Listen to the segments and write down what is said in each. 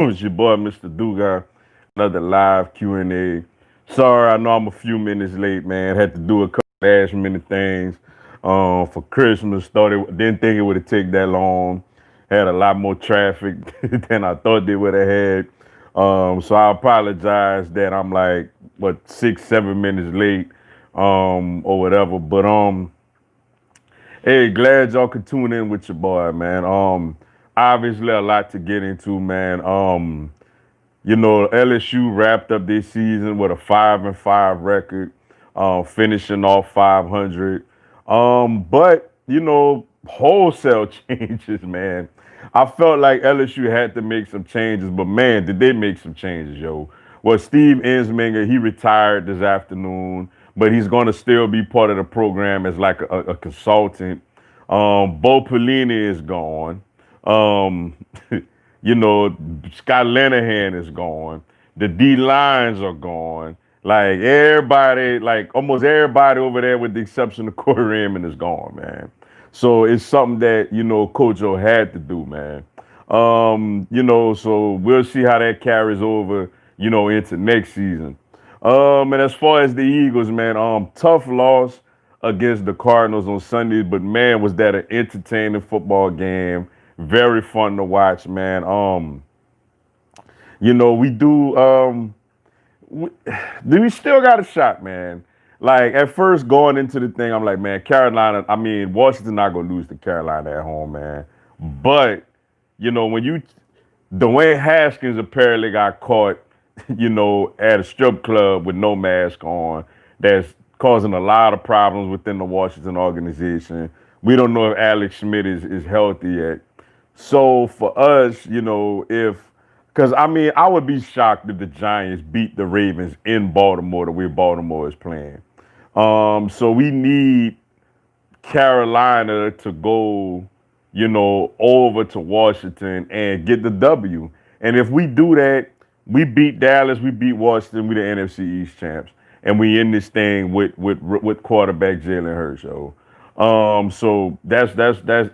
It's your boy, Mr. Duga. Another live Q&A. Sorry, I know I'm a few minutes late, man. Had to do a couple last minute things for Christmas. Didn't think it would have taken that long. Had a lot more traffic than I thought they would have had. So I apologize that I'm like what 6, 7 minutes late, or whatever. But hey, glad y'all could tune in with your boy, man. Obviously a lot to get into, man. LSU wrapped up this season with a 5-5 record, finishing off 500. But wholesale changes, man. I felt like LSU had to make some changes, but man, did they make some changes, yo? Well, Steve Ensminger, he retired this afternoon, but he's going to still be part of the program as like a consultant. Bo Pelini is gone. Um, Scott Linehan is gone. The D lines are gone. Like everybody, like almost everybody over there, with the exception of Corey Raymond, is gone, man. So it's something that Coach O had to do, man. So we'll see how that carries over, into next season. And as far as the Eagles, man, tough loss against the Cardinals on Sunday, but man, was that an entertaining football game. Very fun to watch, man. We do we, we still got a shot, man. Like at first going into the thing, I'm like, man, Carolina, I mean, Washington not gonna lose to Carolina at home, man. But, when Dwayne Haskins apparently got caught, at a strip club with no mask on. That's causing a lot of problems within the Washington organization. We don't know if Alex Smith is healthy yet. So for us, if because I mean, I would be shocked if the Giants beat the Ravens in Baltimore the way Baltimore is playing. So we need Carolina to go, over to Washington and get the W. And if we do that, we beat Dallas, we beat Washington, we the NFC East champs, and we in this thing with quarterback Jalen Hurts. So that's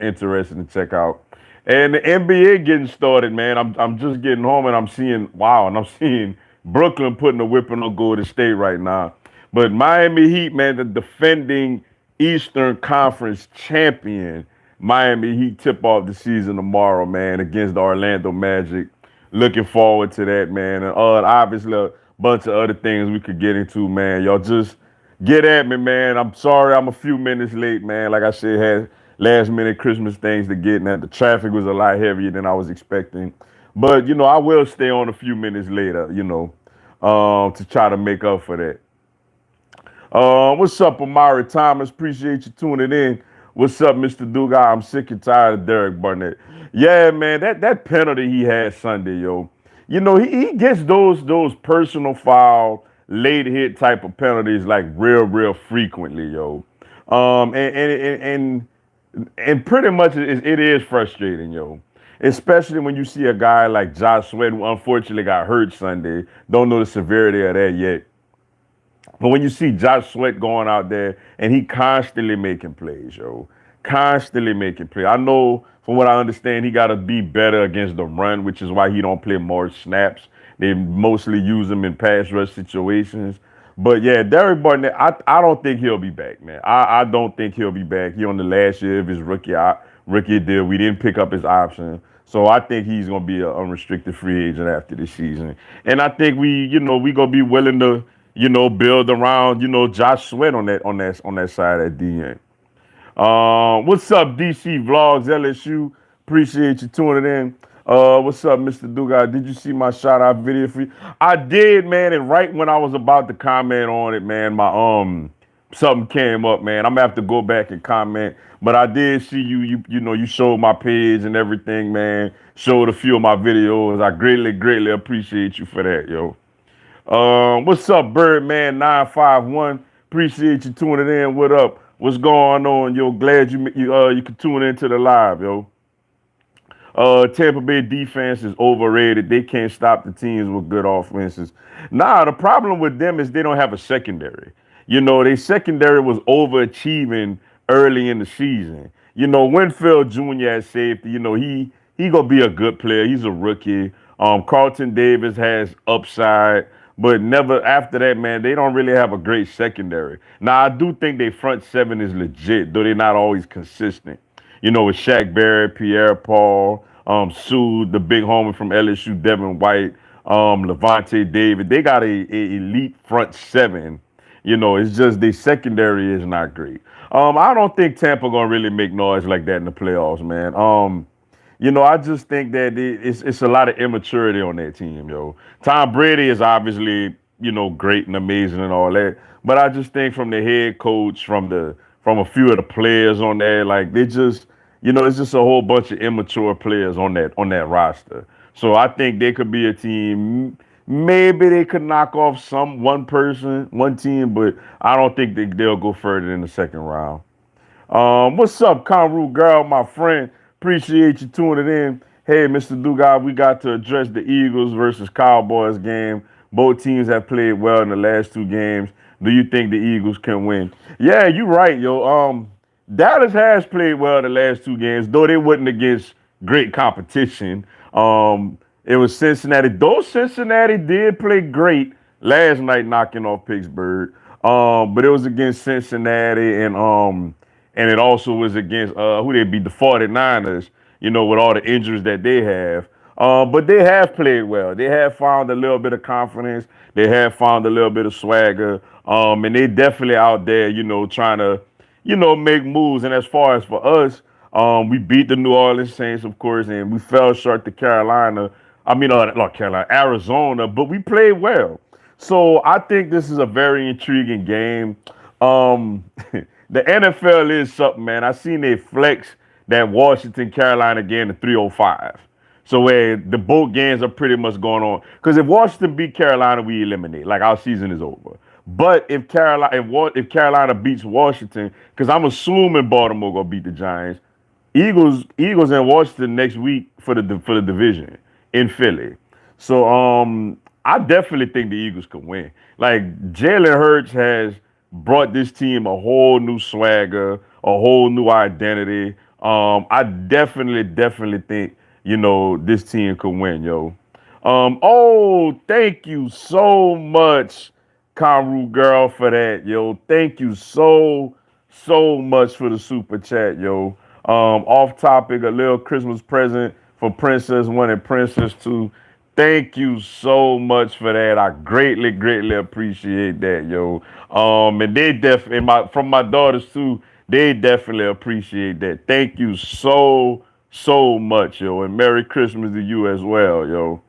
interesting to check out. And the NBA getting started, man. I'm just getting home and I'm seeing and I'm seeing Brooklyn putting a whipping on Golden State right now. But Miami Heat, man, the defending Eastern Conference champion, Miami Heat tip off the season tomorrow, man, against the Orlando Magic. Looking forward to that, man. And obviously a bunch of other things we could get into, man. Y'all just get at me, man. I'm sorry I'm a few minutes late, man. Like I said, had last minute Christmas things to get, and the traffic was a lot heavier than I was expecting. But I will stay on a few minutes later, to try to make up for that. What's up, Amari Thomas? Appreciate you tuning in. What's up, Mr. Duga? I'm sick and tired of Derek Barnett. Yeah, man, that penalty he had Sunday, yo. He gets those personal foul, late hit type of penalties like real frequently, yo. And pretty much it is frustrating, yo. Especially when you see a guy like Josh Sweat, who unfortunately got hurt Sunday. Don't know the severity of that yet. But when you see Josh Sweat going out there and he constantly making plays, yo, constantly making plays. I know from what I understand, he got to be better against the run, which is why he don't play more snaps. They mostly use him in pass rush situations. But yeah, Derek Barnett, I don't think he'll be back, man. I don't think he'll be back. He on the last year of his rookie deal. We didn't pick up his option. So I think he's gonna be an unrestricted free agent after this season. And I think we gonna be willing to, build around, Josh Sweat on that side at the end. What's up, DC Vlogs LSU? Appreciate you tuning in. What's up, Mr. Dugas? Did you see my shout out video for you? I did, man. And right when I was about to comment on it, man, my something came up, man. I'm gonna have to go back and comment. But I did see you showed my page and everything, man. Showed a few of my videos. I greatly appreciate you for that, yo. What's up, Birdman 951? Appreciate you tuning in. What up? What's going on, yo? Glad you could tune into the live, yo. Tampa Bay defense is overrated. They can't stop the teams with good offenses. Nah, the problem with them is they don't have a secondary. Their secondary was overachieving early in the season. Winfield Jr. at safety, he gonna be a good player. He's a rookie. Carlton Davis has upside, but never after that, man, they don't really have a great secondary. Now, I do think their front seven is legit, though they're not always consistent. With Shaq Barrett, Pierre Paul, Sue, the big homie from LSU, Devin White, Levante David. They got a elite front seven. It's just the secondary is not great. I don't think Tampa gonna really make noise like that in the playoffs, man. I just think that it's a lot of immaturity on that team, yo. Tom Brady is obviously, great and amazing and all that. But I just think from the head coach, from a few of the players on there, like they just, it's just a whole bunch of immature players on that roster. So I think they could be a team. Maybe they could knock off one person, one team, but I don't think they'll go further in the second round. What's up, Conru girl, my friend? Appreciate you tuning in. Hey, Mr. Dugard, we got to address the Eagles versus Cowboys game. Both teams have played well in the last two games. Do you think the Eagles can win? Yeah, you're right, yo. Dallas has played well the last two games, though they wasn't against great competition. It was Cincinnati. Though Cincinnati did play great last night, knocking off Pittsburgh. But it was against Cincinnati and it also was against who they beat, the 49ers, with all the injuries that they have. But they have played well. They have found a little bit of confidence. They have found a little bit of swagger. And they definitely out there, trying to, make moves. And as far as for us, we beat the New Orleans Saints, of course, and we fell short to Carolina. I mean, not Carolina, Arizona, but we played well. So I think this is a very intriguing game. The NFL is something, man. I seen they flex that Washington Carolina game to 305. So where the both games are pretty much going on. Because if Washington beat Carolina, we eliminate. Like our season is over. But if Carolina beats Washington, because I'm assuming Baltimore gonna beat the Giants, Eagles and Washington next week for the division in Philly. So I definitely think the Eagles can win. Like Jalen Hurts has brought this team a whole new swagger, a whole new identity. I definitely think, this team could win, yo. Oh, thank you so much, Karu girl, for that, yo. Thank you so much for the super chat, yo. Off topic, a little Christmas present for Princess One and Princess Two. Thank you so much for that. I greatly appreciate that, yo. And they definitely from my daughters too. They definitely appreciate that. Thank you so much, yo. And Merry Christmas to you as well, yo.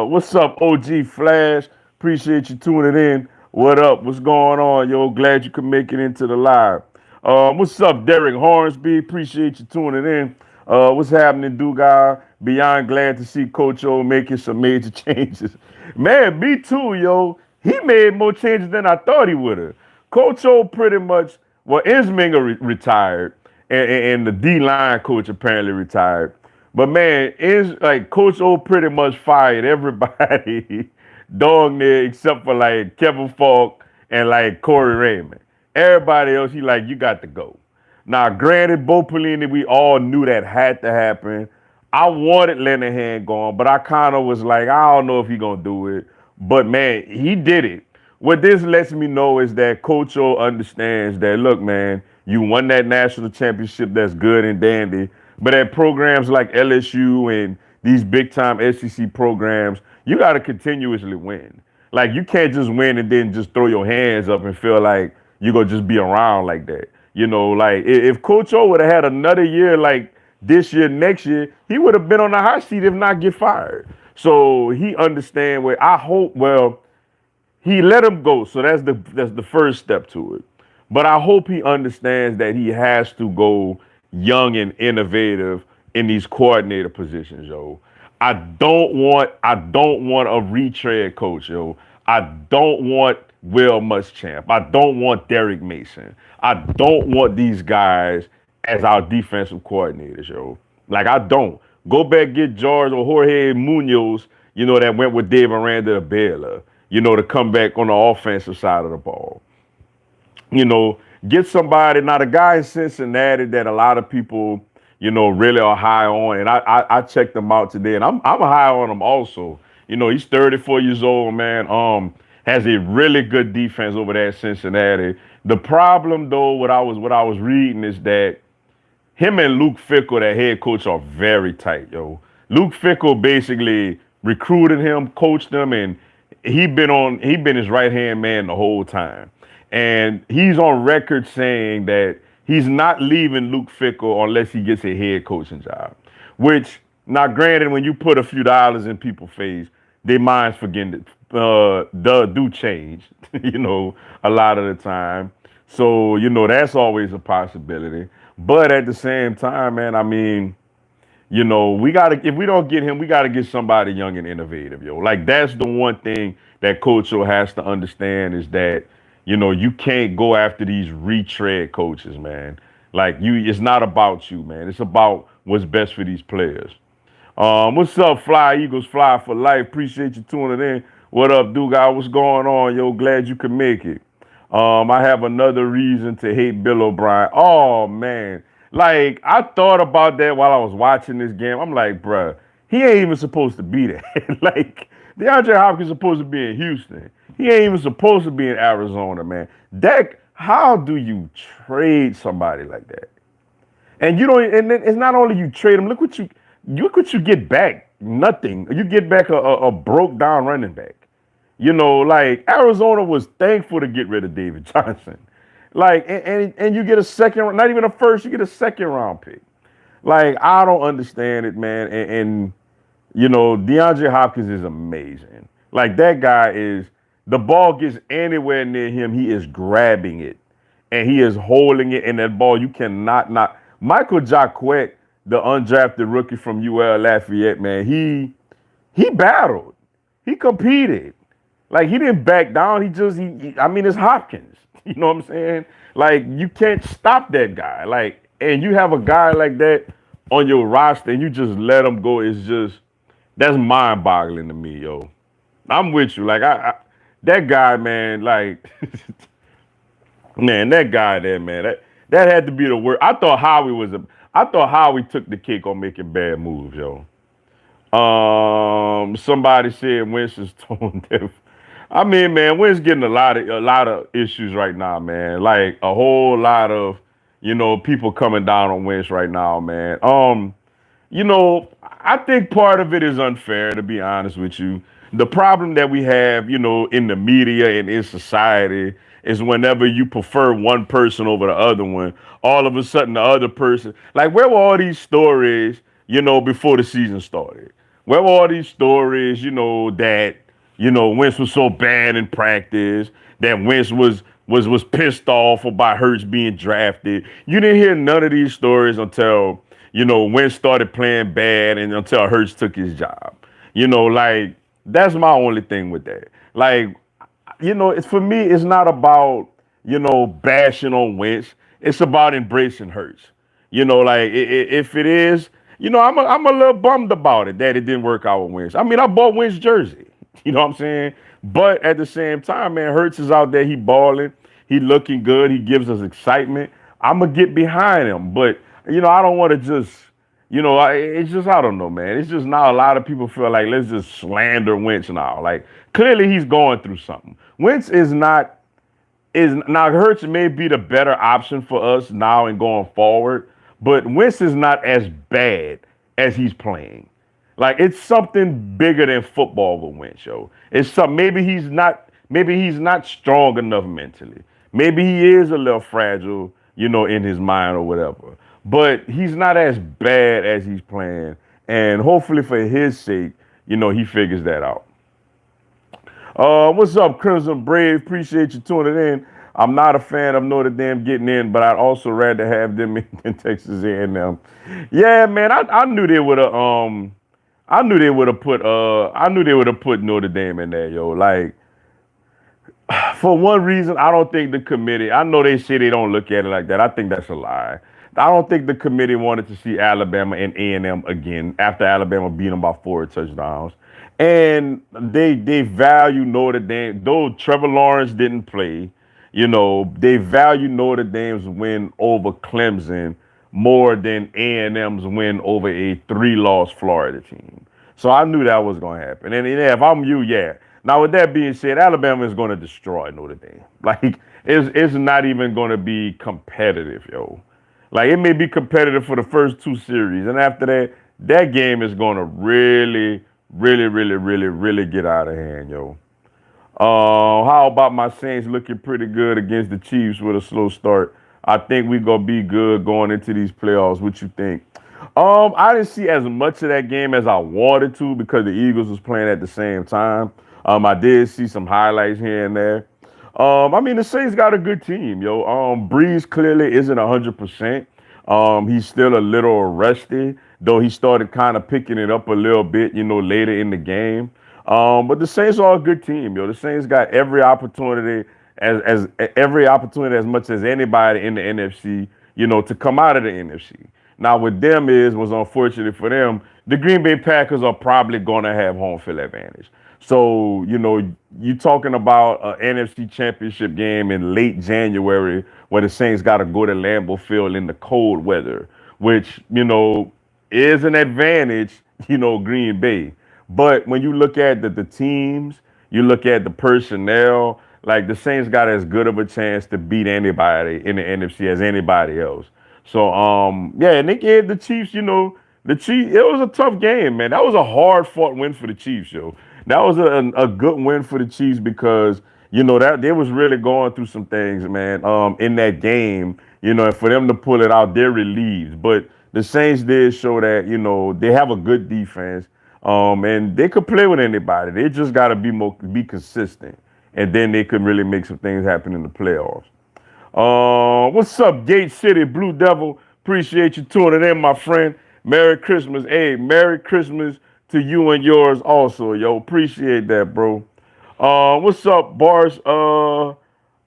What's up, OG Flash? Appreciate you tuning in. What up? What's going on, yo? Glad you could make it into the live. What's up, Derek Hornsby? Appreciate you tuning in. What's happening, Dugai? Beyond glad to see Coach O making some major changes. Man, me too, yo. He made more changes than I thought he would have. Coach O pretty much, well, Ensminger retired, and the D line coach apparently retired. But man, is like Coach O pretty much fired everybody dog near except for like Kevin Falk and like Corey Raymond. Everybody else, he like, you got to go. Now, granted, Bo Pelini, we all knew that had to happen. I wanted Linehan gone, but I kind of was like, I don't know if he gonna do it. But man, he did it. What this lets me know is that Coach O understands that, look, man, you won that national championship, that's good and dandy. But at programs like LSU and these big time SEC programs, you got to continuously win. Like you can't just win and then just throw your hands up and feel like you're gonna just be around like that. Like if Coach O would have had another year like this year, next year, he would have been on the hot seat if not get fired. So he understand where I hope, well, he let him go. So that's the first step to it. But I hope he understands that he has to go young and innovative in these coordinator positions, yo. I don't want a retread coach, yo. I don't want Will Muschamp. I don't want Derek Mason. I don't want these guys as our defensive coordinators, yo. Like I don't. Go back get George or Jorge Munoz, that went with Dave Aranda to Baylor, to come back on the offensive side of the ball. Get somebody, not a guy in Cincinnati that a lot of people, really are high on. And I checked him out today, and I'm high on him also. He's 34 years old, man. Has a really good defense over there at Cincinnati. The problem though, what I was reading is that him and Luke Fickle, that head coach, are very tight, yo. Luke Fickle basically recruited him, coached him, and he been his right hand man the whole time. And he's on record saying that he's not leaving Luke Fickle unless he gets a head coaching job. Which, now granted, when you put a few dollars in people's face, their minds forget do change, a lot of the time. So, that's always a possibility. But at the same time, man, I mean, we gotta if we don't get him, we gotta get somebody young and innovative, yo. Like that's the one thing that Coach O has to understand is that, you can't go after these retread coaches, man. Like it's not about you, man. It's about what's best for these players. What's up, Fly Eagles, Fly for life? Appreciate you tuning in. What up, Dugas? What's going on, yo? Glad you could make it. I have another reason to hate Bill O'Brien. Oh man, like I thought about that while I was watching this game. I'm like, bruh, he ain't even supposed to be there. Like DeAndre Hopkins supposed to be in Houston. He ain't even supposed to be in Arizona, man. Dak, how do you trade somebody like that? And you don't. And then it's not only you trade him. Look what you get back. Nothing. You get back a broke down running back. Like Arizona was thankful to get rid of David Johnson. Like, and you get a second, not even a first, you get a second round pick. Like, I don't understand it, man. And DeAndre Hopkins is amazing. Like, that guy is, the ball gets anywhere near him, he is grabbing it and he is holding it. And that ball, you cannot not. Michael Jacquet, the undrafted rookie from UL Lafayette, man, he battled, he competed. Like he didn't back down. I mean, it's Hopkins. You know what I'm saying? Like you can't stop that guy. Like, and you have a guy like that on your roster and you just let him go. That's mind boggling to me, yo. I'm with you. Like that guy, man, like, man, that guy there, man, that had to be the worst. I thought Howie took the cake on making bad moves, yo. Somebody said Winston's tone deaf. I mean, man, Wentz getting a lot of issues right now, man. Like a whole lot of, people coming down on Wentz right now, man. I think part of it is unfair, to be honest with you. The problem that we have, in the media and in society is whenever you prefer one person over the other one, all of a sudden the other person, like where were all these stories, before the season started? Where were all these stories, that Wentz was so bad in practice, that Wentz was pissed off about Hurts being drafted. You didn't hear none of these stories until, Wentz started playing bad and until Hurts took his job. Like that's my only thing with that. Like, it's for me, it's not about, bashing on Wentz. It's about embracing Hurts. Like if it is, I'm a little bummed about it that it didn't work out with Wentz. I mean, I bought Wentz jersey. You know what I'm saying? But at the same time, man, Hurts is out there. He balling. He looking good. He gives us excitement. I'm going to get behind him. But, I don't want to just, it's just, I don't know, man. It's just now a lot of people feel like let's just slander Wentz now. Like, clearly he's going through something. Wentz now Hurts may be the better option for us now and going forward. But Wentz is not as bad as he's playing. Like it's something bigger than football with Wentz, yo. It's some maybe he's not strong enough mentally. Maybe he is a little fragile, in his mind or whatever. But he's not as bad as he's playing. And hopefully for his sake, he figures that out. What's up, Crimson Brave? Appreciate you tuning in. I'm not a fan of Notre Dame getting in, but I'd also rather have them in Texas A&M. Yeah, man, I knew they would have put Notre Dame in there, yo. Like, for one reason, I don't think the committee, I know they say they don't look at it like that. I think that's a lie. I don't think the committee wanted to see Alabama and A&M again after Alabama beat them by 4 touchdowns. And they value Notre Dame, though Trevor Lawrence didn't play, they value Notre Dame's win over Clemson more than A&M's win over a three-loss Florida team. So I knew that was going to happen. And yeah, if I'm you, yeah. Now with that being said, Alabama is going to destroy Notre Dame. Like it's not even going to be competitive, yo. Like it may be competitive for the first two series, and after that, that game is going to really, really, really, really, really get out of hand, yo. How about my Saints looking pretty good against the Chiefs with a slow start? I think we're gonna be good going into these playoffs. What you think? I didn't see as much of that game as I wanted to because the Eagles was playing at the same time. I did see some highlights here and there. I mean, the Saints got a good team, yo. Breeze clearly isn't 100%. He's still a little rusty, though he started kind of picking it up a little bit, later in the game. But the Saints are a good team, yo. The Saints got every opportunity as every opportunity as much as anybody in the NFC, to come out of the NFC. Now, what them was unfortunate for them, the Green Bay Packers are probably gonna have home field advantage. So, you talking about an NFC Championship game in late January where the Saints got to go to Lambeau Field in the cold weather, which, is an advantage, Green Bay. But when you look at the teams, you look at the personnel, like the Saints got as good of a chance to beat anybody in the NFC as anybody else. So yeah, and they gave the Chiefs, the Chiefs, it was a tough game, man. That was a hard fought win for the Chiefs, yo. That was a good win for the Chiefs because, that they was really going through some things, man, in that game, and for them to pull it out, they're relieved. But the Saints did show that, they have a good defense. And they could play with anybody. They just got to be consistent, and then they could really make some things happen in the playoffs. What's up, Gate City Blue Devil? Appreciate you tuning in, my friend. Merry Christmas. Hey, Merry Christmas to you and yours also, yo. Appreciate that, bro. What's up, Bars?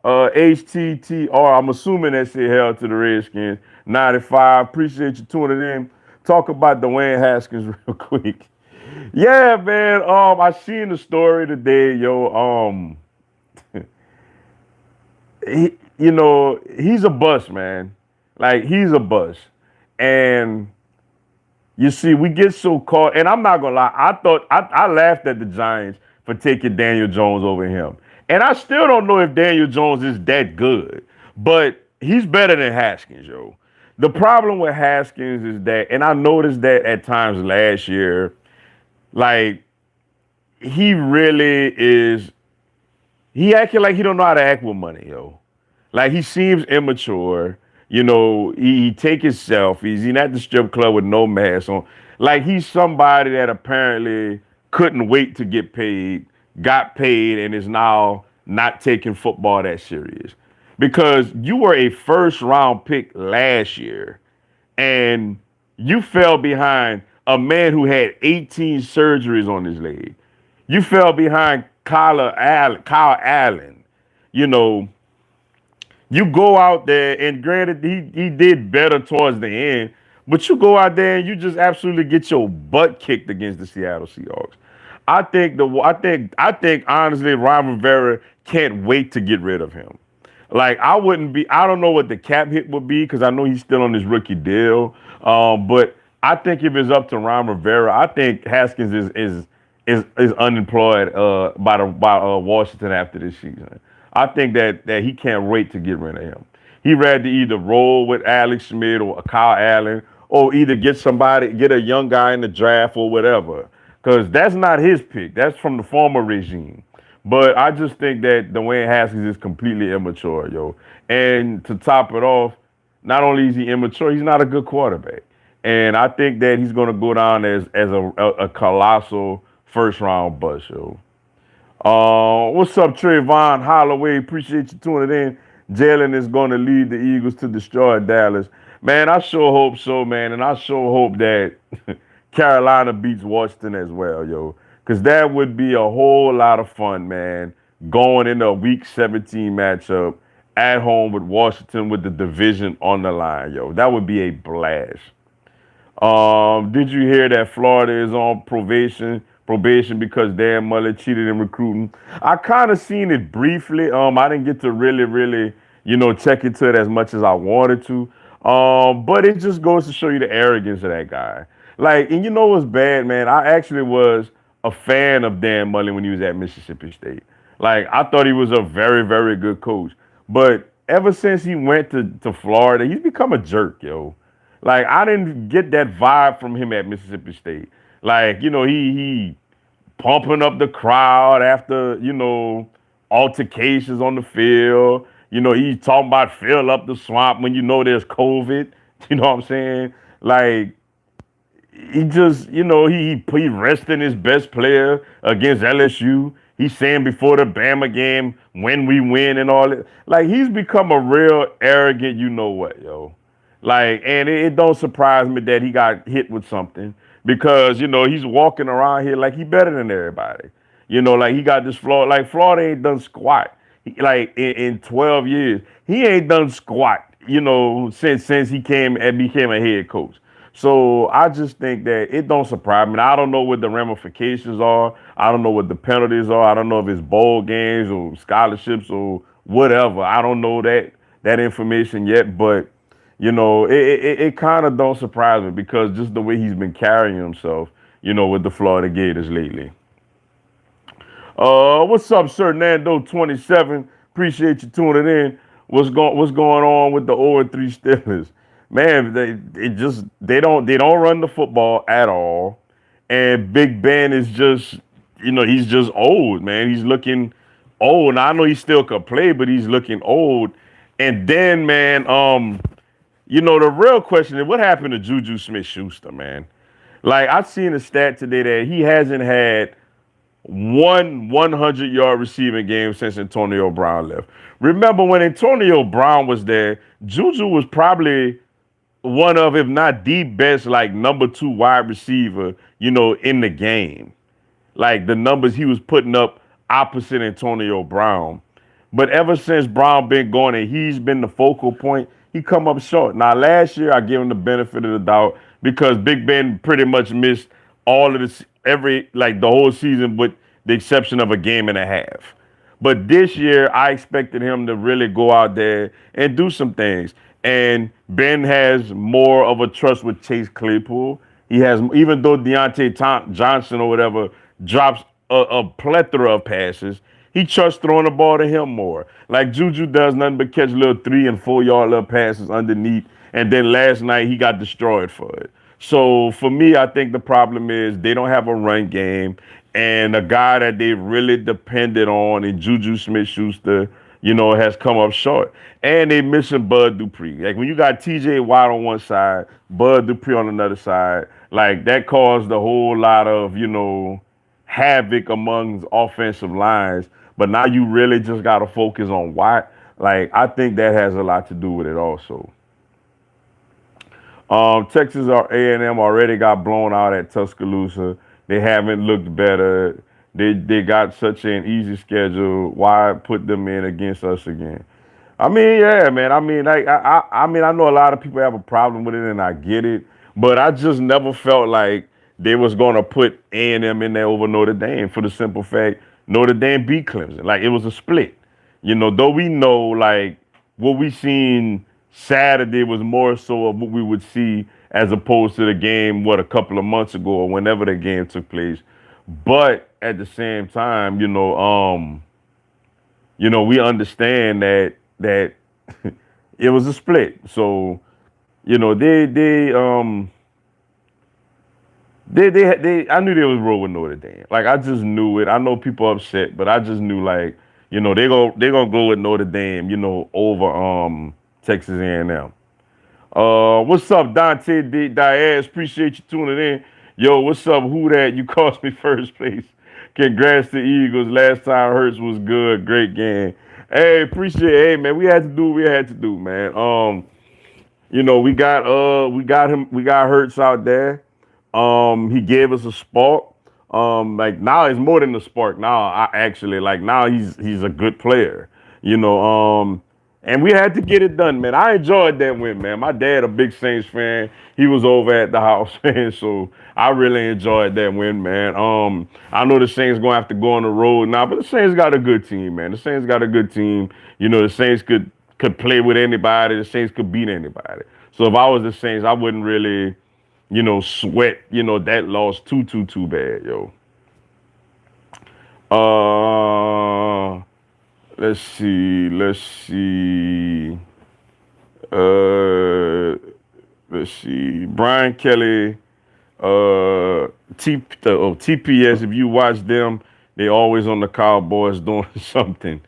HTTR. I'm assuming that shit held to the Redskins. 95. Appreciate you tuning in. Talk about Dwayne Haskins real quick. Yeah, man. I seen the story today, yo. He's a bust, man. Like he's a bust, and you see, we get so caught. And I'm not gonna lie, I laughed at the Giants for taking Daniel Jones over him, and I still don't know if Daniel Jones is that good, but he's better than Haskins, yo. The problem with Haskins is that, and I noticed that at times last year. Like, he really is. He acting like he don't know how to act with money, yo. Like he seems immature. He take his selfies. He at the strip club with no mask on. Like he's somebody that apparently couldn't wait to get paid, got paid, and is now not taking football that serious. Because you were a first round pick last year, and you fell behind a man who had 18 surgeries on his leg. You fell behind Kyle Allen. You know, you go out there, and granted, he did better towards the end, but you go out there and you just absolutely get your butt kicked against the Seattle Seahawks. I think honestly, Ron Rivera can't wait to get rid of him. Like I don't know what the cap hit would be because I know he's still on his rookie deal. But I think if it's up to Ron Rivera, I think Haskins is unemployed by Washington after this season. I think that he can't wait to get rid of him. He ready to either roll with Alex Smith or Kyle Allen, or either get a young guy in the draft or whatever. Because that's not his pick. That's from the former regime. But I just think that Dwayne Haskins is completely immature, yo. And to top it off, not only is he immature, he's not a good quarterback. And I think that he's going to go down as a colossal first round bust, yo. What's up, Trayvon Holloway? Appreciate you tuning in. Jalen is going to lead the Eagles to destroy Dallas. Man, I sure hope so, man. And I sure hope that Carolina beats Washington as well, yo. Because that would be a whole lot of fun, man. Going into a Week 17 matchup at home with Washington with the division on the line, yo. That would be a blast. Did you hear that Florida is on probation because Dan Mullen cheated in recruiting? I kind of seen it briefly. I didn't get to really, check into it as much as I wanted to. But it just goes to show you the arrogance of that guy. Like, and you know what's bad, man? I actually was a fan of Dan Mullen when he was at Mississippi State. Like, I thought he was a very, very good coach. But ever since he went to Florida, he's become a jerk, yo. Like, I didn't get that vibe from him at Mississippi State. Like, he pumping up the crowd after, altercations on the field. He's talking about fill up the swamp when there's COVID. You know what I'm saying? Like, he just, he resting his best player against LSU. He's saying before the Bama game, when we win and all that. Like, he's become a real arrogant, you know what, yo. Like, and it don't surprise me that he got hit with something because, he's walking around here like he better than everybody. Like he got this Florida, like Florida ain't done squat. Like in 12 years, he ain't done squat, since he came and became a head coach. So I just think that it don't surprise me. I don't know what the ramifications are. I don't know what the penalties are. I don't know if it's bowl games or scholarships or whatever. I don't know that information yet, but it kind of don't surprise me because just the way he's been carrying himself, with the Florida Gators lately. What's up, Sir Nando 27? Appreciate you tuning in. What's going on with the 0-3 Steelers? Man, they don't run the football at all. And Big Ben is just, he's just old, man. He's looking old. Now I know he still could play, but he's looking old. And then, man, the real question is what happened to Juju Smith-Schuster, man? Like I seen a stat today that he hasn't had one 100-yard receiving game since Antonio Brown left. Remember when Antonio Brown was there, Juju was probably one of, if not the best, like number two wide receiver, in the game. Like the numbers he was putting up opposite Antonio Brown. But ever since Brown been going and he's been the focal point, he come up short. Now last year I give him the benefit of the doubt because Big Ben pretty much missed all of this the whole season with the exception of a game and a half. But this year I expected him to really go out there and do some things. And Ben has more of a trust with Chase Claypool. He has, even though Deontay Johnson or whatever drops a plethora of passes, he trusts throwing the ball to him more. Like Juju does nothing but catch little 3 and 4 yard little passes underneath. And then last night he got destroyed for it. So for me, I think the problem is they don't have a run game. And a guy that they really depended on in Juju Smith-Schuster, has come up short. And they missing Bud Dupree. Like when you got TJ Watt on one side, Bud Dupree on another side, like that caused a whole lot of, havoc amongst offensive lines. But now you really just got to focus on Watt. Like I think that has a lot to do with it also. Texas A&M already got blown out at Tuscaloosa. They haven't looked better. They got such an easy schedule. Why put them in against us again? I mean, yeah, man. I mean, I know a lot of people have a problem with it, and I get it. But I just never felt like they was gonna put A&M in there over Notre Dame for the simple fact Notre Dame beat Clemson. Like it was a split. Though we know like what we seen Saturday was more so of what we would see as opposed to the game, a couple of months ago or whenever the game took place. But at the same time, we understand that it was a split. So, they I knew they was rolling Notre Dame. Like I just knew it. I know people upset, but I just knew like, they gonna go with Notre Dame, over Texas A&M. What's up, Dante Diaz? Appreciate you tuning in. Yo, what's up? Who that? You cost me first place. Congrats to Eagles. Last time Hurts was good. Great game. Hey, appreciate it. Hey, man, we had to do what we had to do, man. We got Hurts out there. He gave us a spark. Like now it's more than a spark. Now I actually like now he's a good player. And we had to get it done, man. I enjoyed that win, man. My dad, a big Saints fan, he was over at the house, man. So I really enjoyed that win, man. I know the Saints gonna have to go on the road now, but the Saints got a good team, man. The Saints got a good team. The Saints could play with anybody. The Saints could beat anybody. So if I was the Saints, I wouldn't really, sweat, that loss too bad, yo. Uh, let's see, let's see, uh, let's see. Brian Kelly, TPS. If you watch them, they always on the Cowboys doing something.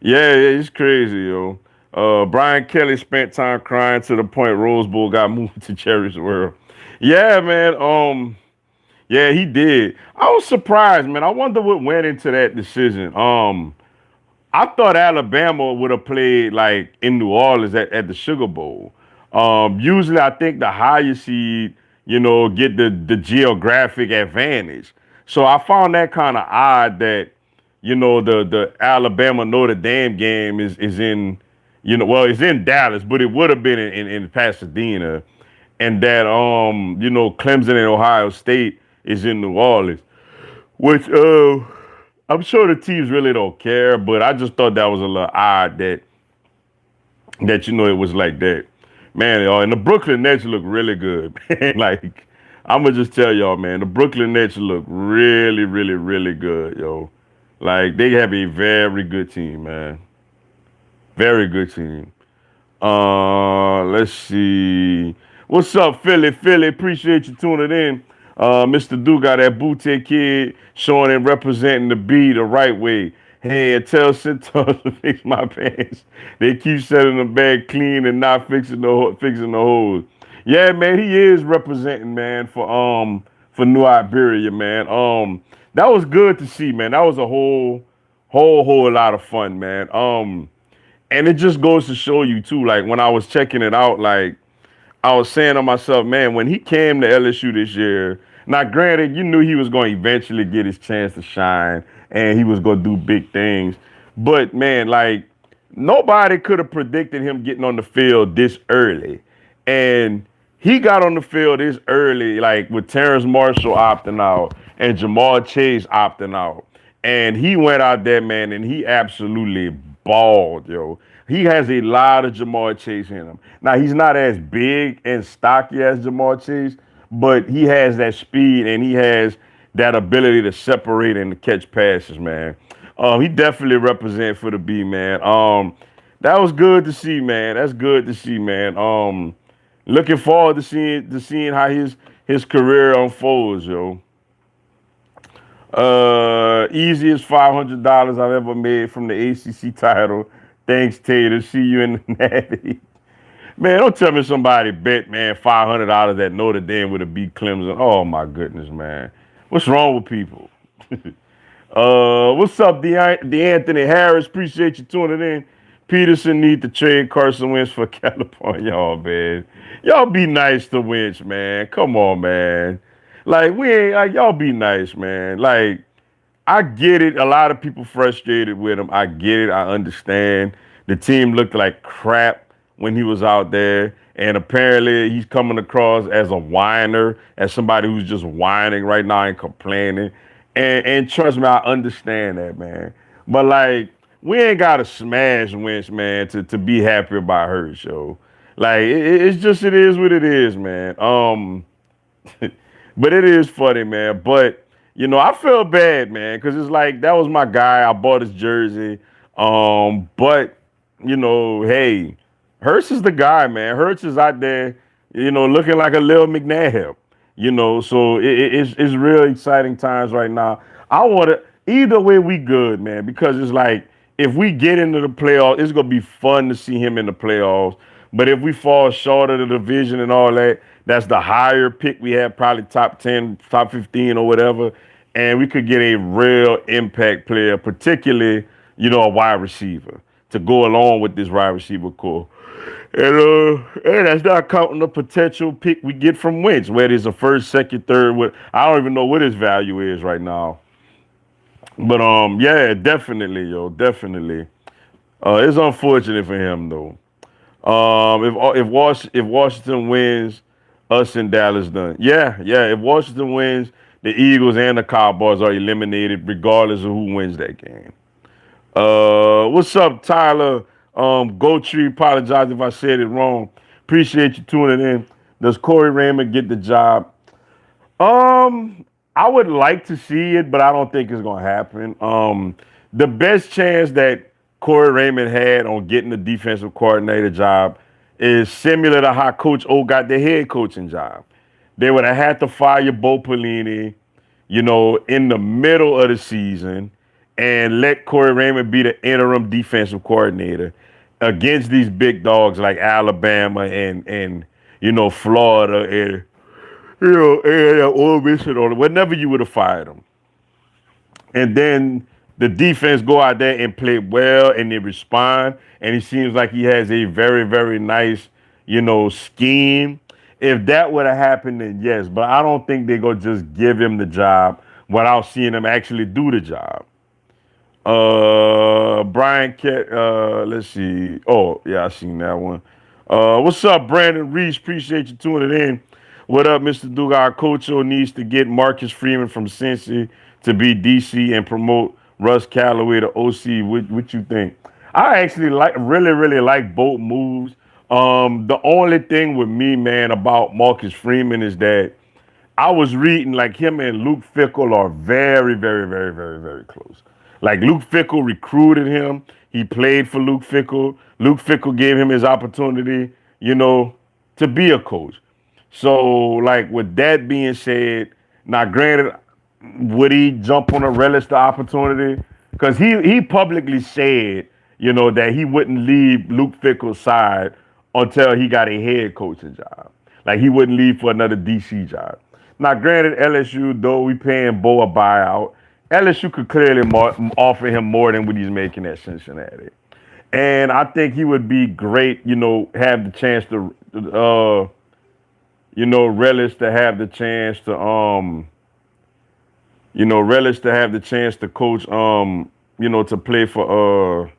Yeah, yeah, it's crazy, yo. Brian Kelly spent time crying to the point Rose Bowl got moved to Cherry's World. Yeah, man. Yeah, he did. I was surprised, man. I wonder what went into that decision. I thought Alabama would have played like in New Orleans at the Sugar Bowl. Usually, I think the higher seed, get the geographic advantage. So I found that kind of odd that, the Alabama Notre Dame game is in, well, it's in Dallas, but it would have been in Pasadena, and that Clemson and Ohio State is in New Orleans, which I'm sure the teams really don't care, but I just thought that was a little odd that it was like that. Man, and the Brooklyn Nets look really good. Like, I'm gonna just tell y'all, man, the Brooklyn Nets look really, really, really good, yo. Like, they have a very good team, man. Very good team. Let's see. What's up, Philly? Philly, appreciate you tuning in. Mr. Du got that Butte kid showing and representing the B the right way. Hey, and tell Centaurs to fix my pants. They keep setting the bag clean and not fixing the holes. Yeah, man, he is representing, man, for New Iberia, man. That was good to see, man. That was a whole lot of fun, man. And it just goes to show you too, like when I was checking it out, like I was saying to myself, man, when he came to LSU this year, now granted, you knew he was going to eventually get his chance to shine and he was going to do big things. But man, like nobody could have predicted him getting on the field this early. And he got on the field this early, like with Terrence Marshall opting out and Jamar Chase opting out. And he went out there, man, and he absolutely balled, yo. He has a lot of Jamar Chase in him. Now he's not as big and stocky as Jamar Chase, but he has that speed and he has that ability to separate and to catch passes, man. He definitely represent for the B, man. That was good to see, man. That's good to see, man. Looking forward to seeing how his career unfolds, yo. Easiest $500 I've ever made from the ACC title. Thanks, Tater. See you in the Natty. Man, don't tell me somebody bet, man, $500 that Notre Dame would have beat Clemson. Oh my goodness, man. What's wrong with people? What's up, DeAnthony Harris? Appreciate you tuning in. Peterson need to trade Carson Wentz for California, y'all, man. Y'all be nice to Wentz, man. Come on, man. Like we ain't like y'all be nice, man. Like I get it. A lot of people frustrated with him. I get it. I understand. The team looked like crap when he was out there. And apparently he's coming across as a whiner, as somebody who's just whining right now and complaining. And trust me, I understand that, man. But like, we ain't gotta smash Wentz, man, to be happy about her show. Like it's just it is what it is, man. But it is funny, man. But I feel bad, man, because it's like that was my guy. I bought his jersey. But hey, Hurts is the guy, man. Hurts is out there, looking like a little McNabb. So it's real exciting times right now. I want to either way we good, man, because it's like if we get into the playoffs, it's gonna be fun to see him in the playoffs. But if we fall short of the division and all that, that's the higher pick we have, probably top 10, top 15 or whatever. And we could get a real impact player, particularly, a wide receiver to go along with this wide receiver core. And that's not counting the potential pick we get from Wentz, whether it's a first, second, third. I don't even know what his value is right now. But yeah, definitely, yo, definitely. It's unfortunate for him though. If Washington wins, us in Dallas done. Yeah, yeah. If Washington wins, the Eagles and the Cowboys are eliminated, regardless of who wins that game. What's up, Tyler? Go Tree. Apologize if I said it wrong. Appreciate you tuning in. Does Corey Raymond get the job? I would like to see it, but I don't think it's gonna happen. The best chance that Corey Raymond had on getting the defensive coordinator job is similar to how Coach O got the head coaching job. They would have had to fire Bo Pelini, in the middle of the season and let Corey Raymond be the interim defensive coordinator against these big dogs like Alabama and Florida and Ole Miss or whenever you would have fired them. And then the defense go out there and play well and they respond. And he seems like he has a very, very nice, scheme. If that would have happened, then yes. But I don't think they're going to just give him the job without seeing him actually do the job. Let's see. Oh, yeah, I seen that one. What's up, Brandon Reese? Appreciate you tuning in. What up, Mr. Dugar? Coach O needs to get Marcus Freeman from Cincy to be DC and promote Russ Callaway to OC. What you think? I actually really, really like both moves. The only thing with me, man, about Marcus Freeman is that I was reading like him and Luke Fickle are very, very, very, very, very close. Like Luke Fickle recruited him. He played for Luke Fickle. Luke Fickle gave him his opportunity, to be a coach. So, like with that being said, now granted, would he jump on a relish the opportunity? Because he publicly said, that he wouldn't leave Luke Fickle's side until he got a head coaching job. Like he wouldn't leave for another DC job. Now, granted, LSU, though we paying Bo a buyout, LSU could clearly offer him more than what he's making at Cincinnati. And I think he would be great, have the chance to, relish to have the chance to, relish to have the chance to coach, to play for,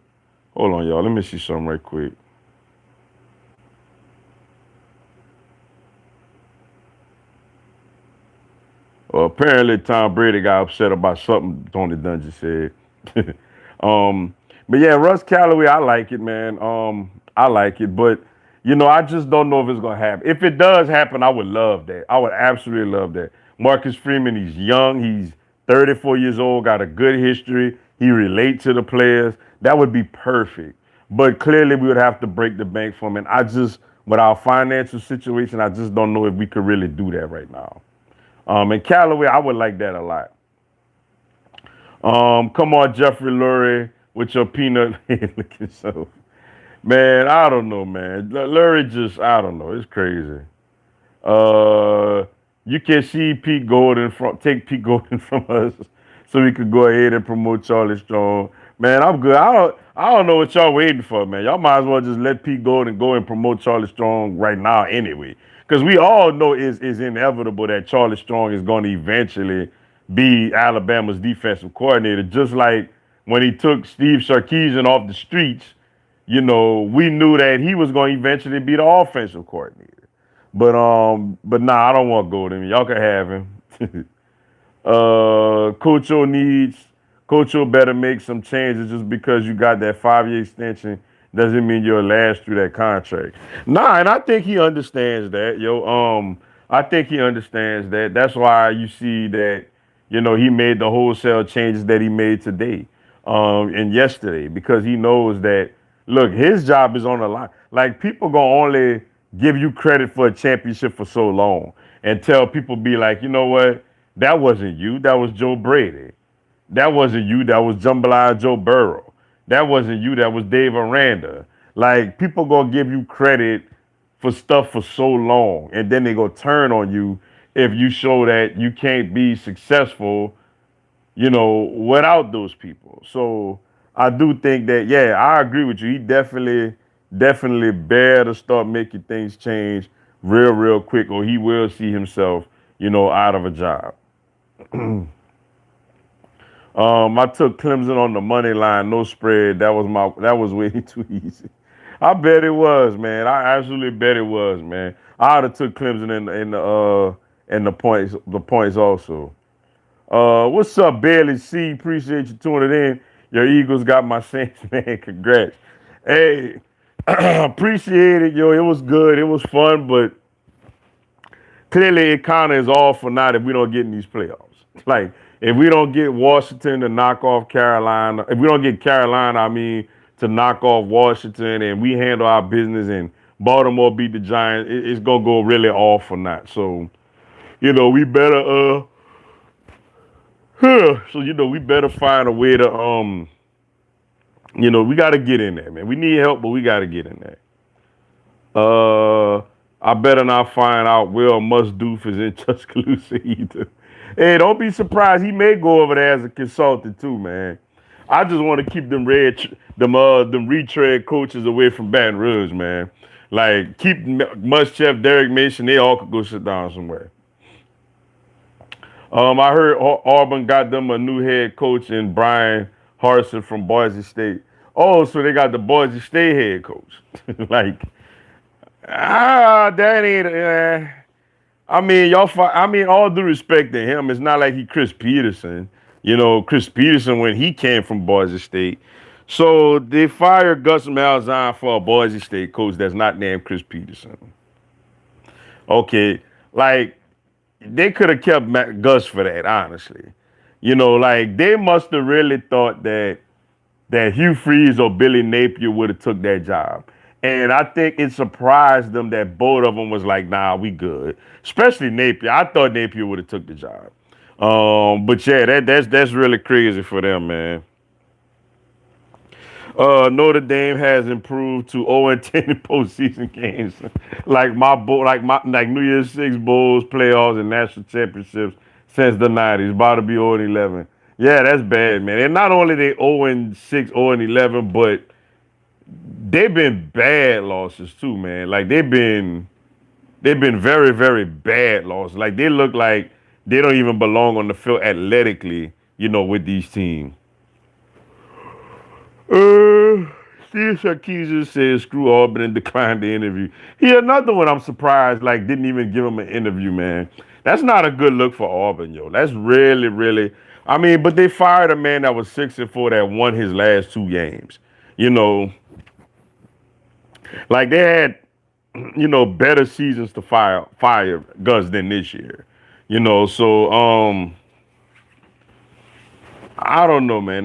hold on, y'all. Let me see something right quick. Apparently, Tom Brady got upset about something Tony Dungy said. But yeah, Russ Callaway, I like it, man. I like it, but I just don't know if it's gonna happen. If it does happen, I would love that. I would absolutely love that. Marcus Freeman, he's young, he's 34 years old, got a good history. He relates to the players. That would be perfect. But clearly, we would have to break the bank for him. And with our financial situation, I just don't know if we could really do that right now. And Callaway, I would like that a lot. Come on, Jeffrey Lurie, with your peanut looking so. Man, I don't know, man. Lurie just, I don't know. It's crazy. You can see take Pete Golden from us so we could go ahead and promote Charlie Strong. Man, I'm good. I don't know what y'all waiting for, man. Y'all might as well just let Pete Golden go and promote Charlie Strong right now anyway. Because we all know it's inevitable that Charlie Strong is going to eventually be Alabama's defensive coordinator. Just like when he took Steve Sarkisian off the streets, we knew that he was going to eventually be the offensive coordinator. But nah, I don't want Golden. Y'all can have him. Coach O better make some changes. Just because you got that 5-year extension doesn't mean you'll last through that contract. Nah, and I think he understands that, yo. I think he understands that. That's why you see that, he made the wholesale changes that he made today, and yesterday, because he knows that, look, his job is on the line. Like, people gonna only give you credit for a championship for so long and tell people be like, you know what? That wasn't you. That was Joe Brady. That wasn't you. That was Jambalaya Joe Burrow. That wasn't you. That was Dave Aranda. Like, people gonna give you credit for stuff for so long, and then they go turn on you if you show that you can't be successful, without those people. So I do think that, yeah, I agree with you. He definitely better start making things change real quick, or he will see himself, out of a job. I took Clemson on the money line, no spread. That was way too easy. I bet it was, man. I absolutely bet it was, man. I would have took Clemson in the points also. What's up, Bailey C? Appreciate you tuning in. Your Eagles got my Saints, man. Congrats. Hey, Appreciate it, yo. It was good. It was fun, but clearly it kind of is all for naught if we don't get in these playoffs. Like if we don't get Washington to knock off Carolina, if we don't get Carolina, I mean, to knock off Washington, and we handle our business and Baltimore beat the Giants, it's gonna go really all for naught. So we better we better find a way to we got to get in there, man. We need help, but we got to get in there. I better not find out Will Musdoof is in Tuscaloosa either. Hey, don't be surprised. He may go over there as a consultant too, man. I just want to keep them retread coaches away from Baton Rouge, man. Like keep Muschamp, Derek Mason, they all could go sit down somewhere. I heard Auburn got them a new head coach in Brian Harsin from Boise State. Oh, so they got the Boise State head coach. Like, that ain't. I mean, I mean, all due respect to him, it's not like he Chris Peterson. Chris Peterson when he came from Boise State. So they fired Gus Malzahn for a Boise State coach that's not named Chris Peterson. Okay, like they could have kept Gus for that, honestly. Like they must have really thought that Hugh Freeze or Billy Napier would have took that job. And I think it surprised them that both of them was like, nah, we good. Especially Napier. I thought Napier would have took the job. But yeah, that's really crazy for them, man. Notre Dame has improved to 0-10 in postseason games, like New Year's Six bowls, playoffs, and national championships since the '90s. About to be 0-11. Yeah, that's bad, man. And not only they 0-6, 0-11, but they've been bad losses too, man. Like they've been very, very bad losses. Like they look like they don't even belong on the field athletically, with these teams. Steve Sarkisian says screw Auburn and declined the interview. Another one I'm surprised, like, didn't even give him an interview, man. That's not a good look for Auburn, yo. That's really, really. I mean, but they fired a man that was 6-4 that won his last two games. Like they had, better seasons to fire Gus than this year. So I don't know, man.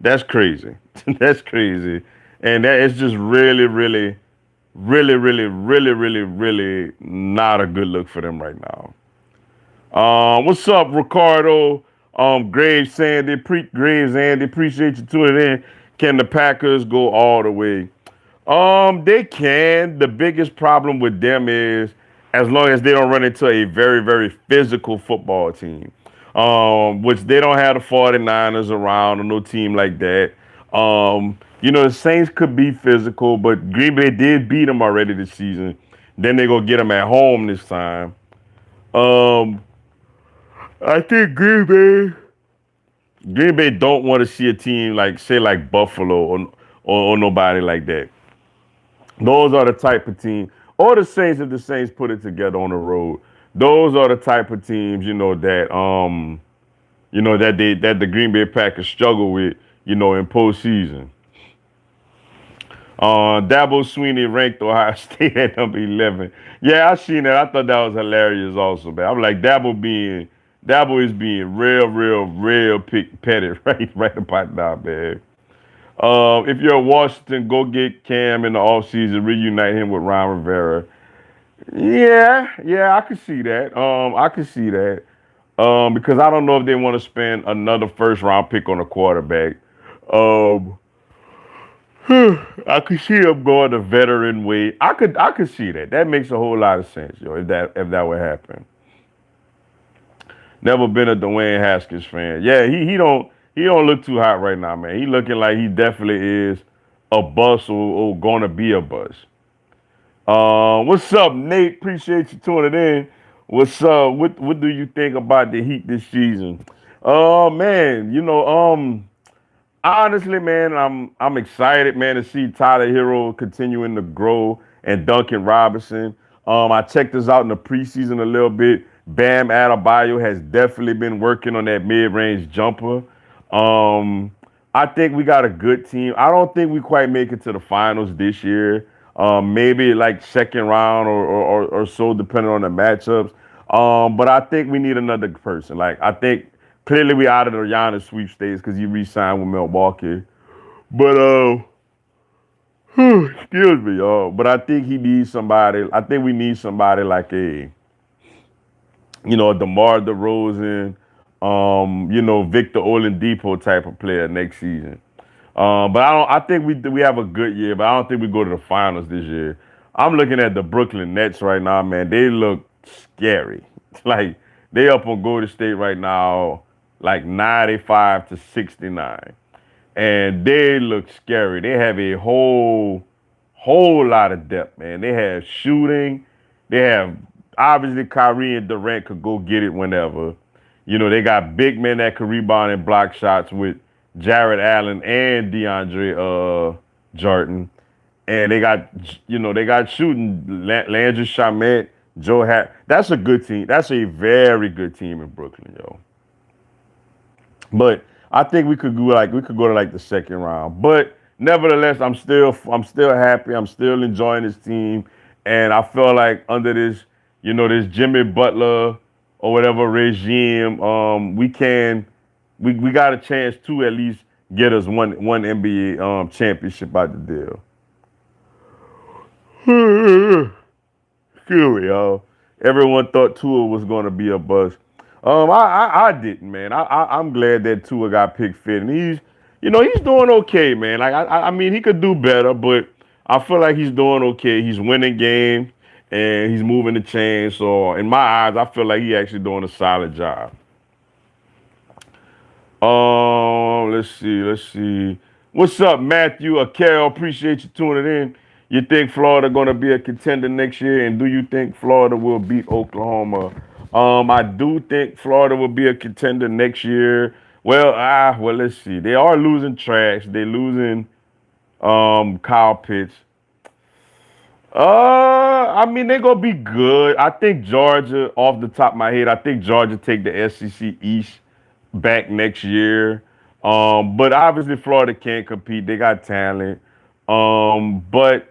That's crazy. That's crazy. And that is just really, really, really, really, really, really, really not a good look for them right now. What's up, Ricardo? Graves Andy, appreciate you tuning in. Can the Packers go all the way? They can. The biggest problem with them is as long as they don't run into a very, very physical football team, which they don't have the 49ers around or no team like that. The Saints could be physical, but Green Bay did beat them already this season. Then they're going to get them at home this time. I think Green Bay don't want to see a team like, say, like Buffalo or nobody like that. Those are the type of team, or the Saints if the Saints put it together on the road. Those are the type of teams, that the Green Bay Packers struggle with, in postseason. Dabo Swinney ranked Ohio State at number 11. Yeah, I seen that. I thought that was hilarious also, man. I'm like Dabo is being real, real, real petty right about now, man. If you're Washington, go get Cam in the offseason, reunite him with Ron Rivera. Yeah, I can see that. I can see that. Because I don't know if they want to spend another first round pick on a quarterback. I could see him going the veteran way. I could see that. That makes a whole lot of sense, yo. If that would happen. Never been a Dwayne Haskins fan. Yeah, he don't look too hot right now, man. He looking like he definitely is a bust or gonna be a bust. What's up, Nate? Appreciate you tuning in. What's up? What do you think about the Heat this season? Man, honestly, man, I'm excited, man, to see Tyler Hero continuing to grow and Duncan Robinson. I checked this out in the preseason a little bit. Bam Adebayo has definitely been working on that mid-range jumper. I think we got a good team. I don't think we quite make it to the finals this year. Maybe like second round or so, depending on the matchups. But I think we need another person. Like I think clearly we out of the Giannis sweepstakes because he re-signed with Milwaukee. But excuse me, y'all. But I think he needs somebody. I think we need somebody like a DeMar DeRozan, Victor Oladipo type of player next season. But I don't. I think we have a good year, but I don't think we go to the finals this year. I'm looking at the Brooklyn Nets right now, man. They look scary. Like they up on Golden State right now, like 95-69, and they look scary. They have a whole lot of depth, man. They have shooting. They have obviously Kyrie and Durant could go get it whenever. They got big men that can rebound and block shots with Jared Allen and DeAndre Jordan. And they got shooting Landry Shamet, Joe Hat. That's a good team. That's a very good team in Brooklyn, yo. But I think we could go to like the second round. But nevertheless, I'm still happy. I'm still enjoying this team, and I feel like under this Jimmy Butler or whatever regime, we got a chance to at least get us one NBA championship out the deal. Excuse me, y'all. Everyone thought Tua was going to be a bust. I didn't, man. I'm glad that Tua got picked fit, and he's doing okay, man. Like I mean, he could do better, but I feel like he's doing okay. He's winning games, and he's moving the chain. So in my eyes, I feel like he actually doing a solid job. Let's see. What's up, Matthew? Carol, appreciate you tuning in. You think Florida going to be a contender next year, and do you think Florida will beat Oklahoma? I do think Florida will be a contender next year. Well, let's see. They are losing Trash. They're losing Kyle Pitts. I mean they're gonna be good. I think Georgia, off the top of my head, I think Georgia take the SEC East back next year. But obviously Florida can't compete. They got talent. But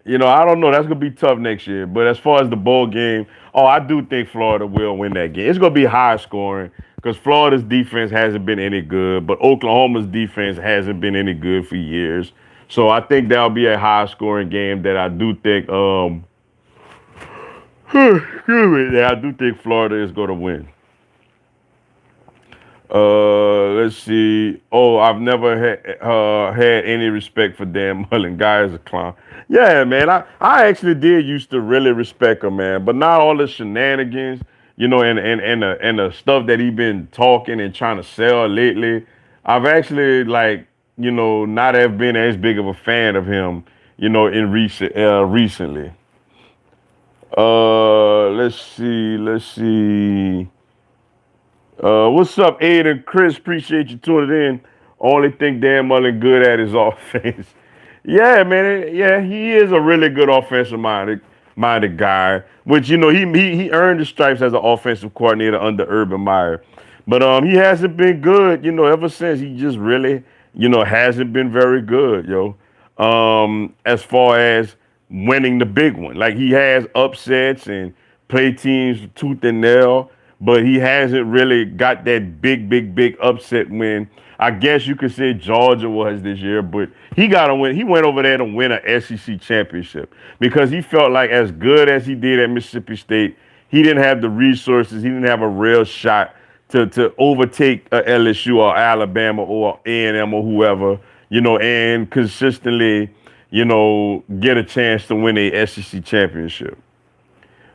I don't know. That's gonna be tough next year. But as far as the bowl game, I do think Florida will win that game. It's gonna be high scoring because Florida's defense hasn't been any good, but Oklahoma's defense hasn't been any good for years. So I think that'll be a high scoring game that I do think excuse me, that I do think Florida is gonna win. Let's see. Oh, I've never had any respect for Dan Mullen. Guy is a clown. Yeah, man. I actually did used to really respect him, man. But not all the shenanigans, and the stuff that he been talking and trying to sell lately. I've actually not have been as big of a fan of him, in recently. Let's see. What's up, Aiden? Chris, appreciate you tuning in. Only think Dan Mullen good at his offense. Yeah, man. Yeah, he is a really good offensive minded guy. Which he earned the stripes as an offensive coordinator under Urban Meyer. But he hasn't been good, ever since. He just really, hasn't been very good, yo. As far as winning the big one, like he has upsets and play teams tooth and nail, but he hasn't really got that big upset win. I guess you could say Georgia was this year, but he got to win. He went over there to win an SEC championship because he felt like as good as he did at Mississippi State, he didn't have the resources. He didn't have a real shot to overtake LSU or Alabama or A&M or whoever, and consistently, get a chance to win a SEC championship.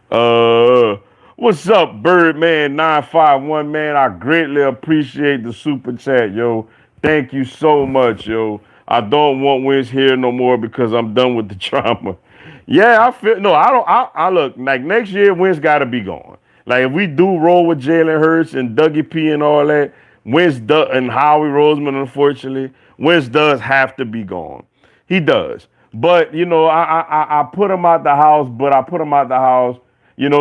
Uh, what's up, Birdman 951, man? I greatly appreciate the super chat, yo. Thank you so much, yo. I don't want wins here no more because I'm done with the drama. Yeah, I feel no. I don't. I look like next year. Wins got to be gone. Like if we do roll with Jalen Hurts and Dougie P and all that, and Howie Roseman, unfortunately, Wentz does have to be gone. He does. But I put him out the house. But I put him out the house,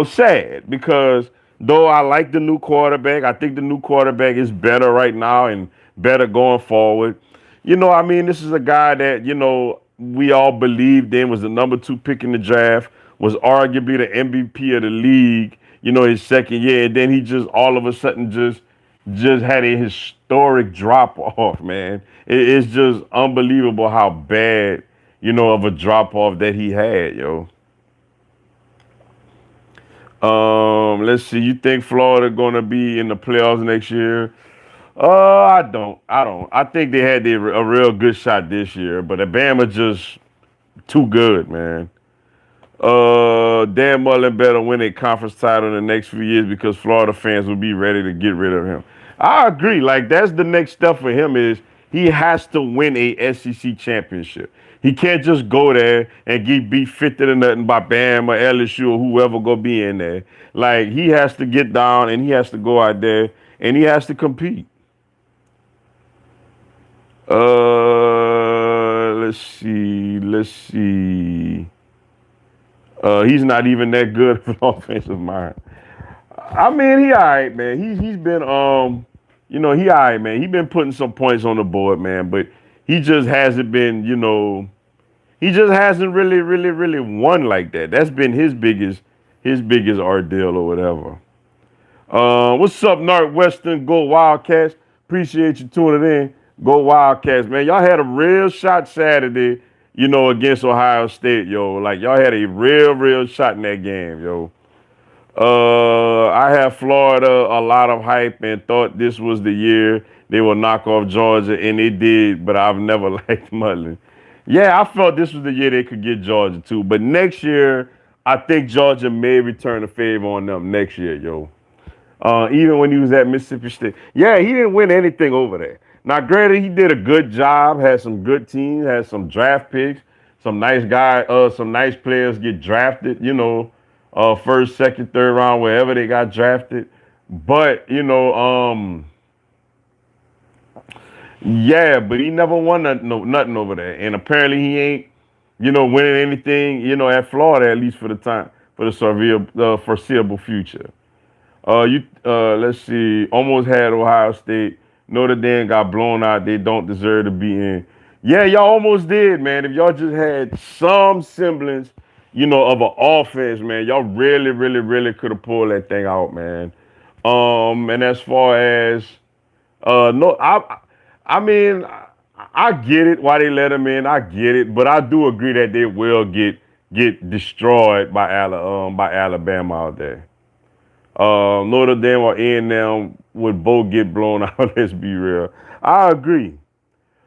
sad because Though I like the new quarterback, I think the new quarterback is better right now and better going forward. I mean, this is a guy that, we all believed in was the number 2 pick in the draft, was arguably the MVP of the league, his second year. And then he just all of a sudden just had a historic drop off, man. It's just unbelievable how bad, of a drop off that he had, yo. Let's see. You think Florida gonna be in the playoffs next year? I don't. I don't. I think they had a real good shot this year, but Alabama just too good, man. Dan Mullen better win a conference title in the next few years because Florida fans will be ready to get rid of him. I agree. Like that's the next step for him is he has to win a SEC championship. He can't just go there and get beat 50 to nothing by Bama, LSU, or whoever go be in there. Like he has to get down and he has to go out there and he has to compete. Let's see. Let's see. He's not even that good of an offensive mind. I mean, he all right, man. He's been he all right, man. He been putting some points on the board, man. But he just hasn't been, he just hasn't really won like that. That's been his biggest ordeal or whatever. What's up, Northwestern? Go Wildcats. Appreciate you tuning in. Go Wildcats, man. Y'all had a real shot Saturday, against Ohio State, yo. Like y'all had a real shot in that game, yo. I have Florida a lot of hype and thought this was the year they will knock off Georgia, and they did, but I've never liked Mullen. Yeah, I felt this was the year they could get Georgia too. But next year, I think Georgia may return the favor on them next year, yo. Even when he was at Mississippi State. Yeah, he didn't win anything over there. Now, granted, he did a good job, had some good teams, had some draft picks, some nice guys, some nice players get drafted, first, second, third round, wherever they got drafted. But, yeah, but he never won nothing over there. And apparently he ain't, winning anything, at Florida, at least for the time, for the foreseeable future. Let's see, almost had Ohio State. Notre Dame got blown out. They don't deserve to be in. Yeah, y'all almost did, man. If y'all just had some semblance, of an offense, man, y'all really could have pulled that thing out, man. And as far as no, I mean, I get it why they let them in. I get it, but I do agree that they will get destroyed by Alabama out there. Notre Dame or A&M would both get blown out. Let's be real. I agree.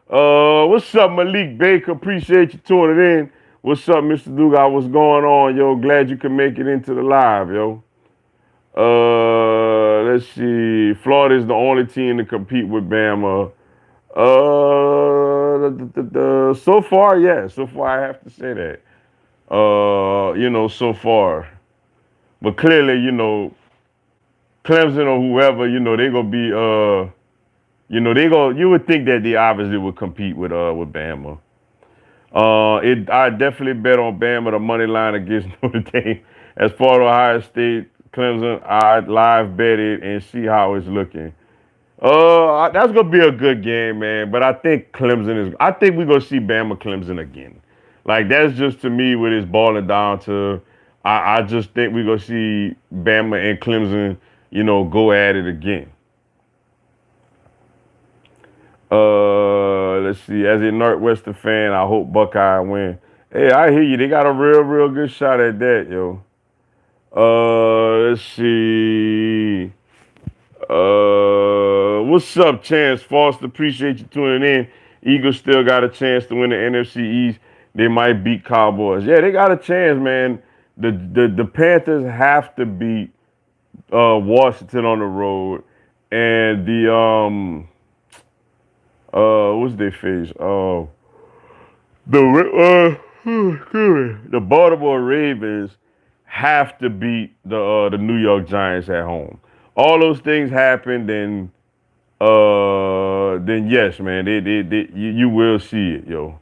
What's up, Malik Baker? Appreciate you tuning in. What's up, Mr. Dugas? What's going on, yo? Glad you could make it into the live, yo. Let's see. Florida is the only team to compete with Bama. So far, yeah. So far, I have to say that. So far. But clearly, Clemson or whoever, they gonna be you would think that they obviously would compete with Bama. I definitely bet on Bama the money line against Notre Dame. As far as Ohio State, Clemson, I live bet it and see how it's looking. That's gonna be a good game, man. But I think I think we're gonna see Bama Clemson again. Like that's just to me what it's boiling down to. I just think we're gonna see Bama and Clemson, go at it again. Let's see. As a Northwestern fan, I hope Buckeye win. Hey, I hear you. They got a real good shot at that, yo. Let's see. What's up, Chance Foster? Appreciate you tuning in. Eagles still got a chance to win the NFC East. They might beat Cowboys. Yeah, they got a chance, man. The Panthers have to beat Washington on the road, and what's their face? The Baltimore Ravens have to beat the New York Giants at home. All those things happen, then yes, man, you will see it, yo.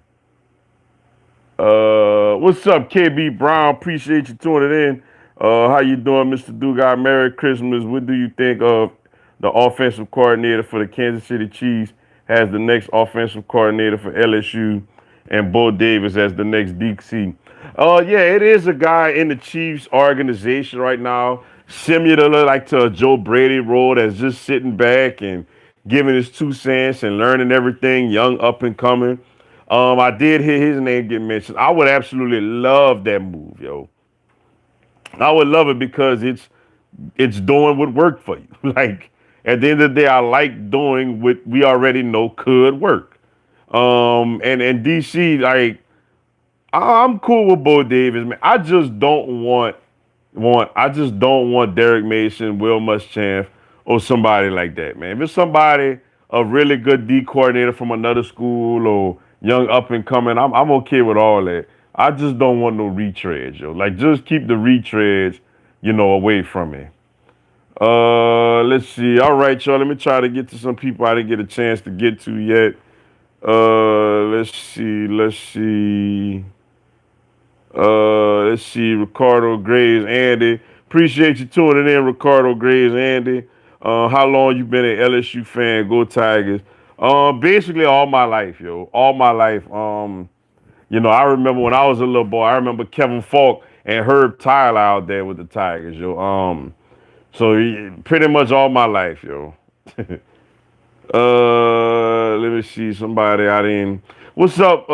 What's up, KB Brown? Appreciate you tuning in. How you doing, Mr. Dugas? Merry Christmas. What do you think of the offensive coordinator for the Kansas City Chiefs has the next offensive coordinator for LSU and Bo Davis as the next DC? Yeah, it is a guy in the Chiefs organization right now, similar like to a Joe Brady role that's just sitting back and giving his 2 cents and learning everything, young up and coming. I did hear his name get mentioned. I would absolutely love that move, yo. I would love it because it's doing what worked for you. Like at the end of the day, I like doing what we already know could work. And DC, like I'm cool with Bo Davis, man. I just don't want Derek Mason, Will Muschamp, or somebody like that, man. If it's somebody a really good D coordinator from another school or young up and coming, I'm okay with all that. I just don't want no retreads, yo. Like just keep the retreads, away from me. Let's see. All right, y'all. Let me try to get to some people I didn't get a chance to get to yet. Let's see. Let's see. Ricardo Graves, Andy. Appreciate you tuning in, Ricardo Graves, Andy. How long you been an LSU fan? Go Tigers. Basically all my life, yo. All my life. I remember when I was a little boy. I remember Kevin Falk and Herb Tyler out there with the Tigers, yo. So pretty much all my life, yo. Let me see somebody I didn't. What's up?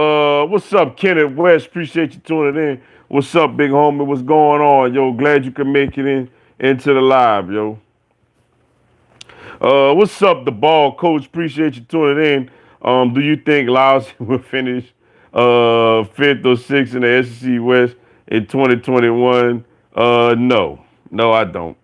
What's up, Kenneth West? Appreciate you tuning in. What's up, big homie? What's going on, yo? Glad you can make it into the live, yo. What's up, the ball coach? Appreciate you tuning in. Do you think Laos will finish fifth or sixth in the SEC West in 2021? No, I don't.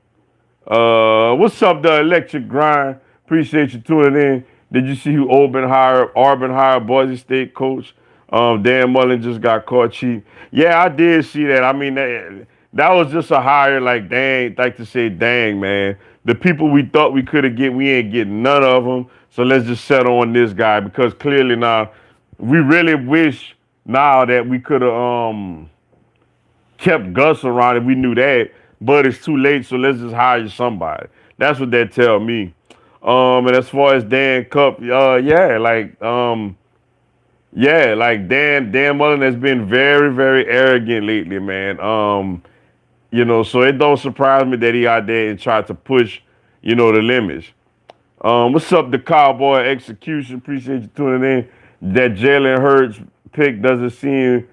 What's up, the electric grind? Appreciate you tuning in. Did you see who Auburn hired Boise State coach? Dan Mullen just got caught cheap. Yeah, I did see that. I mean, that was just a hire like dang, like to say, dang, man. The people we thought we could have get, we ain't getting none of them. So let's just settle on this guy because clearly now, we really wish now that we could have kept Gus around if we knew that, but it's too late, so let's just hire somebody. That's what that tell me. And as far as Dan Cup, like Dan Mullen has been very, very arrogant lately, man. So it don't surprise me that he out there and tried to push, the limits. What's up, the Cowboy Execution? Appreciate you tuning in. That Jalen Hurts pick doesn't seem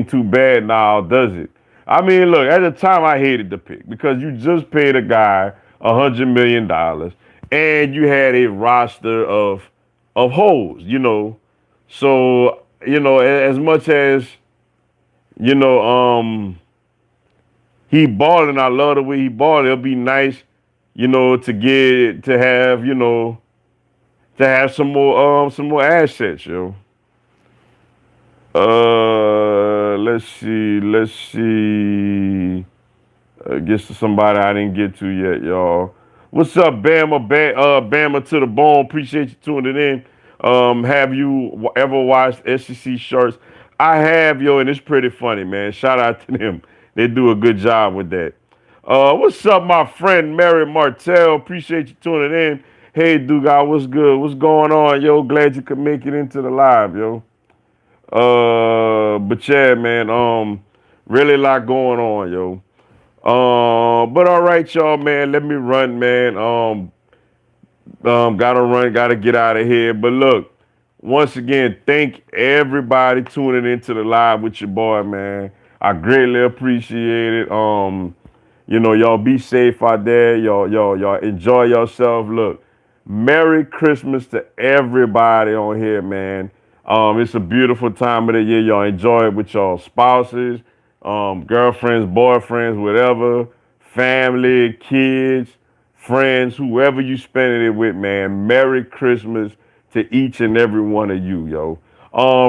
too bad now, does it? I mean, look, at the time I hated the pick because you just paid a guy $100 million and you had a roster of holes. So, as much as, you know, he balling, I love the way he balling. It'll be nice, to have some more assets, yo. Let's see. Gets to somebody I didn't get to yet, y'all. What's up, Bama to the bone? Appreciate you tuning in. Have you ever watched SEC Shorts? I have, yo, and it's pretty funny, man. Shout out to them. They do a good job with that. What's up, my friend Mary Martell? Appreciate you tuning in. Hey, Dugas, what's good? What's going on, yo? Glad you could make it into the live, yo. But yeah, man, really a lot going on, yo. But all right, y'all, man. Let me run, man. Gotta run, gotta get out of here. But look, once again, thank everybody tuning into the live with your boy, man. I greatly appreciate it. Y'all be safe out there. Y'all enjoy yourself. Look, Merry Christmas to everybody on here, man. It's a beautiful time of the year. Y'all enjoy it with y'all spouses, girlfriends, boyfriends, whatever, family, kids, friends, whoever you spending it with, man. Merry Christmas to each and every one of you, yo.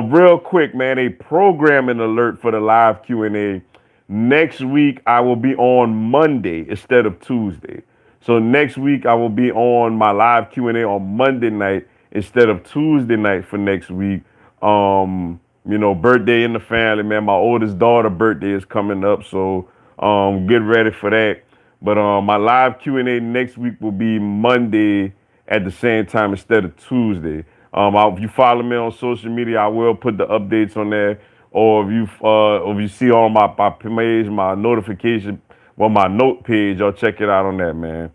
Real quick, man, a programming alert for the live Q&A. Next week, I will be on Monday instead of Tuesday. So next week, I will be on my live Q&A on Monday night instead of Tuesday night for next week. Birthday in the family, man. My oldest daughter birthday is coming up, so Get ready for that. But my live Q&A next week will be Monday at the same time instead of Tuesday. If you follow me on social media, I will put the updates on there. Or if you see on my page, my notification, well, my note page, y'all check it out on that, man.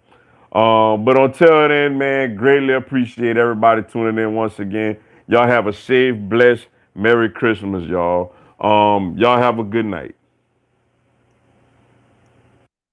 But until then, man, greatly appreciate everybody tuning in once again. Y'all have a safe, blessed, Merry Christmas, y'all. Y'all have a good night.